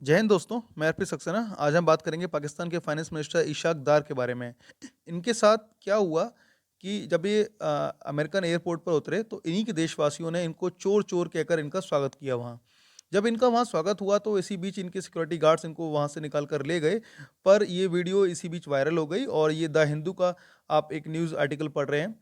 जय हिंद दोस्तों, मैं अर्पित सक्सेना। आज हम बात करेंगे पाकिस्तान के फाइनेंस मिनिस्टर इशाक डार के बारे में। इनके साथ क्या हुआ कि जब ये अमेरिकन एयरपोर्ट पर उतरे तो इन्हीं के देशवासियों ने इनको चोर-चोर कहकर इनका स्वागत किया वहाँ। जब इनका वहाँ स्वागत हुआ तो इसी बीच इनके सिक्योरिटी गार्ड्स इनको वहाँ से निकाल कर ले गए, पर ये वीडियो इसी बीच वायरल हो गई और ये द हिंदू का आप एक न्यूज़ आर्टिकल पढ़ रहे हैं।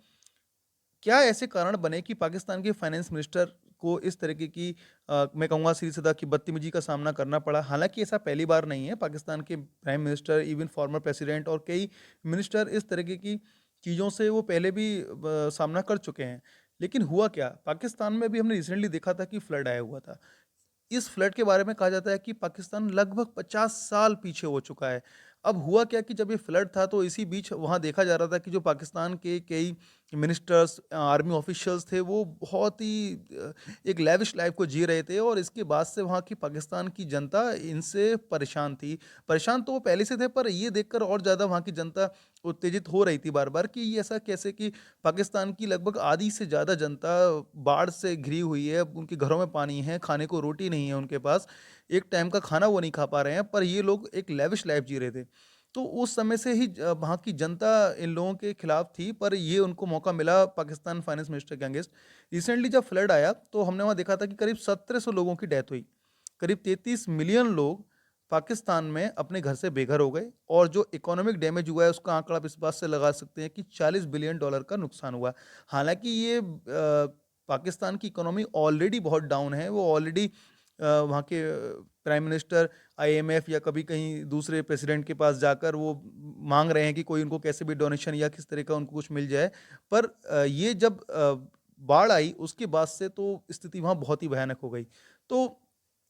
क्या ऐसे कारण बने कि पाकिस्तान के फाइनेंस मिनिस्टर को इस तरीके की मैं कहूँगा सीधी-सादा कि बदतमीजी का सामना करना पड़ा? हालाँकि ऐसा पहली बार नहीं है, पाकिस्तान के prime minister, even former president और कई मिनिस्टर इस तरीके की चीज़ों से वो पहले भी सामना कर चुके हैं। लेकिन हुआ क्या? पाकिस्तान में भी हमने रिसेंटली देखा था कि फ्लड आया हुआ था। इस फ्लड के बारे में कहा जाता है कि पाकिस्तान लगभग 50 साल पीछे हो चुका है। अब हुआ क्या कि जब ये फ्लड था तो इसी बीच वहाँ देखा जा रहा था कि जो पाकिस्तान के कई मिनिस्टर्स, आर्मी ऑफिशियल्स थे वो बहुत ही एक लेविश लाइफ को जी रहे थे और इसके बाद से वहाँ की पाकिस्तान की जनता इनसे परेशान थी। परेशान तो वो पहले से थे, पर ये देखकर और ज़्यादा वहाँ की जनता उत्तेजित हो रही थी बार-बार कि ये ऐसा कैसे कि पाकिस्तान की लगभग आधी से ज़्यादा जनता बाढ़ से घिरी हुई है, उनके घरों में पानी है, खाने को रोटी नहीं है उनके पास, एक टाइम का खाना वो नहीं खा पा रहे हैं, पर ये लोग एक लेविश लाइफ़ जी रहे थे। तो उस समय से ही वहाँ की जनता इन लोगों के खिलाफ थी, पर ये उनको मौका मिला पाकिस्तान फाइनेंस मिनिस्टर के अगेंस्ट। रिसेंटली जब फ्लड आया, तो हमने वहाँ देखा था कि करीब 1700 लोगों की डेथ हुई। करीब 33 मिलियन लोग पाकिस्तान में अपने घर से बेघर हो गए और जो इकोनॉमिक डैमेज हुआ है उसका आंकड़ा आप इस बात से लगा सकते हैं कि 40 बिलियन डॉलर का नुकसान हुआ। हालाँकि ये पाकिस्तान की इकोनॉमी ऑलरेडी बहुत डाउन है, वो ऑलरेडी वहाँ के प्राइम मिनिस्टर आईएमएफ या कभी कहीं दूसरे प्रेसिडेंट के पास जाकर वो माँग रहे हैं कि कोई उनको कैसे भी डोनेशन या किस तरह का उनको कुछ मिल जाए। पर ये जब बाढ़ आई उसके बाद से तो स्थिति वहाँ बहुत ही भयानक हो गई। तो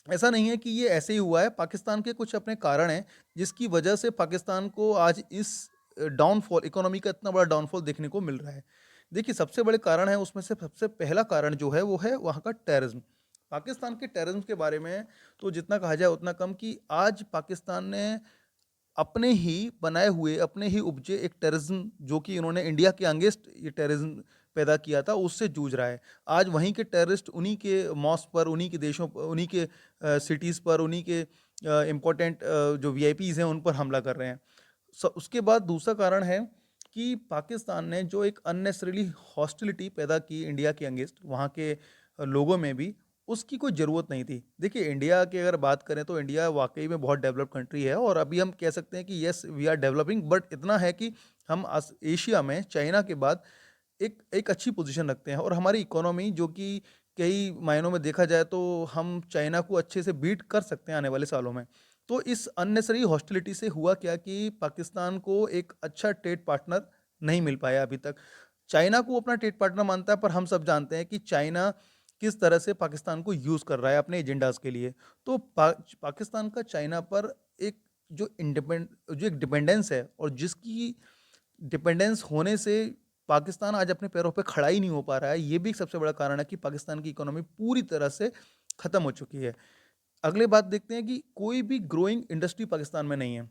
ऐसा नहीं है कि ये ऐसे ही हुआ है, पाकिस्तान के कुछ अपने कारण हैं, जिसकी वजह से पाकिस्तान को आज इस डाउनफॉल इकोनॉमी का इतना बड़ा डाउनफॉल देखने को मिल रहा है। देखिए, सबसे बड़े कारण हैं, उसमें से सबसे पहला कारण जो है, वो है वहाँ का टेररिज़्म। पाकिस्तान के टेररिज़्म के बारे में तो जितना कहा जाए उतना कम कि आज पाकिस्तान ने अपने ही बनाए हुए, अपने ही उपजे एक टेररिज़्म जो कि इन्होंने इंडिया के अगेंस्ट ये टेररिज़्म पैदा किया था, उससे जूझ रहा है। आज वहीं के टेररिस्ट उन्हीं के मॉस्क पर, उन्हीं के देशों प उन्हीं के सिटीज़ पर, उन्हीं के इम्पोर्टेंट जो वीआईपीज़ हैं, उन पर हमला कर रहे हैं। उसके बाद दूसरा कारण है कि पाकिस्तान ने जो एक अननेसेसरीली हॉस्टिलिटी पैदा की इंडिया के अगेंस्ट, वहाँ के लोगों में भी, उसकी कोई ज़रूरत नहीं थी। देखिए, इंडिया की अगर बात करें तो इंडिया वाक़ई में बहुत डेवलप्ड कंट्री है और अभी हम कह सकते हैं कि yes we are developing, but इतना है कि हम एशिया में चाइना के बाद एक एक अच्छी पोज़ीशन रखते हैं और हमारी इकोनॉमी जो कि कई मायनों में देखा जाए तो हम चाइना को अच्छे से बीट कर सकते हैं आने वाले सालों में। तो इस अननेसेसरी हॉस्टिलिटी से हुआ क्या कि पाकिस्तान को एक अच्छा ट्रेड पार्टनर नहीं मिल पाया अभी तक। चाइना को अपना ट्रेड पार्टनर मानता है, पर हम सब जानते हैं कि चाइना किस तरह से पाकिस्तान को यूज़ कर रहा है अपने एजेंडाज़ के लिए। तो पाकिस्तान का चाइना पर एक जो एक डिपेंडेंस है और जिसकी डिपेंडेंस होने से पाकिस्तान आज अपने पैरों पे खड़ा ही नहीं हो पा रहा है, ये भी एक सबसे बड़ा कारण है कि पाकिस्तान की इकोनॉमी पूरी तरह से खत्म हो चुकी है। अगली बात देखते हैं कि कोई भी ग्रोइंग इंडस्ट्री पाकिस्तान में नहीं है।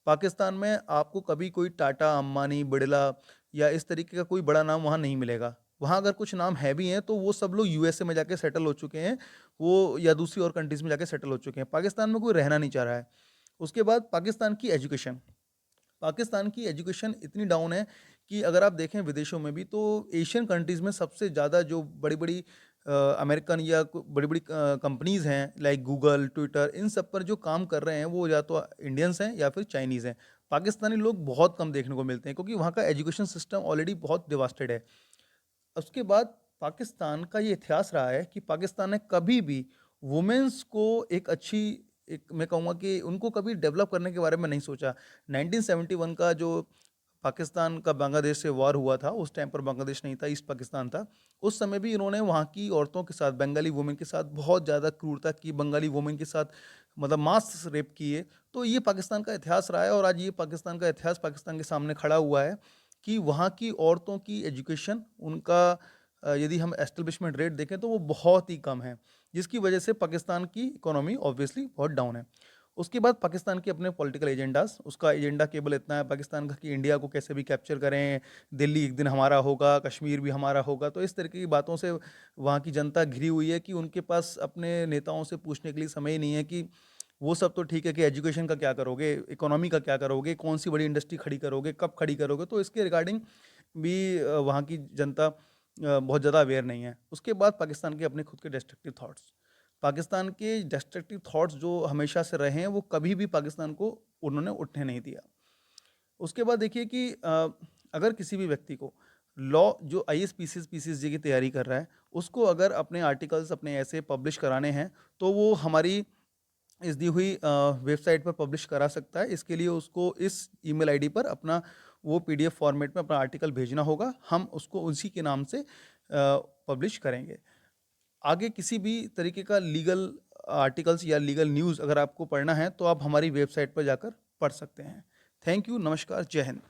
पाकिस्तान में आपको कभी कोई टाटा, अंबानी, बिड़ला या इस तरीके का कोई बड़ा नाम वहाँ नहीं मिलेगा। वहाँ अगर कुछ नाम है भी हैं, तो वो सब लोग यूएसए में जाके सेटल हो चुके हैं, वो या दूसरी और कंट्रीज़ में जाके सेटल हो चुके हैं। पाकिस्तान में कोई रहना नहीं चाह रहा है। उसके बाद पाकिस्तान की एजुकेशन। पाकिस्तान की एजुकेशन इतनी डाउन है कि अगर आप देखें विदेशों में भी तो एशियन कंट्रीज़ में सबसे ज़्यादा जो बड़ी-बड़ी अमेरिकन या बड़ी-बड़ी कंपनीज़ हैं लाइक गूगल, ट्विटर, इन सब पर जो काम कर रहे हैं वो या तो इंडियंस हैं या फिर चाइनीज़ हैं। पाकिस्तानी लोग बहुत कम देखने को मिलते हैं क्योंकि वहाँ का एजुकेशन सिस्टम ऑलरेडी बहुत डिवास्टेड है। उसके बाद पाकिस्तान का ये इतिहास रहा है कि पाकिस्तान ने कभी भी वुमेन्स को एक अच्छी एक मैं कहूँगा कि उनको कभी डेवलप करने के बारे में नहीं सोचा। 1971 का जो पाकिस्तान का बांग्लादेश से वॉर हुआ था, उस टाइम पर बांग्लादेश नहीं था, ईस्ट पाकिस्तान था। उस समय भी इन्होंने वहाँ की औरतों के साथ, बंगाली वुमेन के साथ बहुत ज़्यादा क्रूरता की, बंगाली वुमेन के साथ मतलब मास रेप किए। तो ये पाकिस्तान का इतिहास रहा है और आज ये पाकिस्तान का इतिहास पाकिस्तान के सामने खड़ा हुआ है कि वहाँ की औरतों की एजुकेशन, उनका यदि हम एस्टेब्लिशमेंट रेट देखें तो वो बहुत ही कम है, जिसकी वजह से पाकिस्तान की इकोनॉमी ऑब्वियसली बहुत डाउन है। उसके बाद पाकिस्तान के अपने पॉलिटिकल एजेंडाज़, उसका एजेंडा केवल इतना है पाकिस्तान का कि इंडिया को कैसे भी कैप्चर करें, दिल्ली एक दिन हमारा होगा, कश्मीर भी हमारा होगा। तो इस तरीके की बातों से वहाँ की जनता घिरी हुई है कि उनके पास अपने नेताओं से पूछने के लिए समय ही नहीं है कि वो सब तो ठीक है कि एजुकेशन का क्या करोगे, इकोनॉमी का क्या करोगे, कौन-सी बड़ी इंडस्ट्री खड़ी करोगे, कब खड़ी करोगे, तो इसके रिगार्डिंग भी वहाँ की जनता बहुत ज़्यादा अवेयर नहीं है। उसके बाद पाकिस्तान के अपने खुद के डिस्ट्रक्टिव थॉट्स। पाकिस्तान के डिस्ट्रक्टिव थॉट्स जो हमेशा से रहे हैं, वो कभी भी पाकिस्तान को उन्होंने उठने नहीं दिया। उसके बाद देखिए कि अगर किसी भी व्यक्ति को लॉ जो आईएएस पीसीएस पीसीएसजी की तैयारी कर रहा है, उसको अगर अपने आर्टिकल्स, अपने ऐसे पब्लिश कराने हैं, तो वो हमारी इस दी हुई वेबसाइट पर पब्लिश करा सकता है। इसके लिए उसको इस ईमेल आईडी पर अपना वो पीडीएफ फॉर्मेट में अपना आर्टिकल भेजना होगा। हम उसको उसी के नाम से पब्लिश करेंगे। आगे किसी भी तरीके का लीगल आर्टिकल्स या लीगल न्यूज़ अगर आपको पढ़ना है, तो आप हमारी वेबसाइट पर जाकर पढ़ सकते हैं। थैंक यू, नमस्कार, जय हिंद।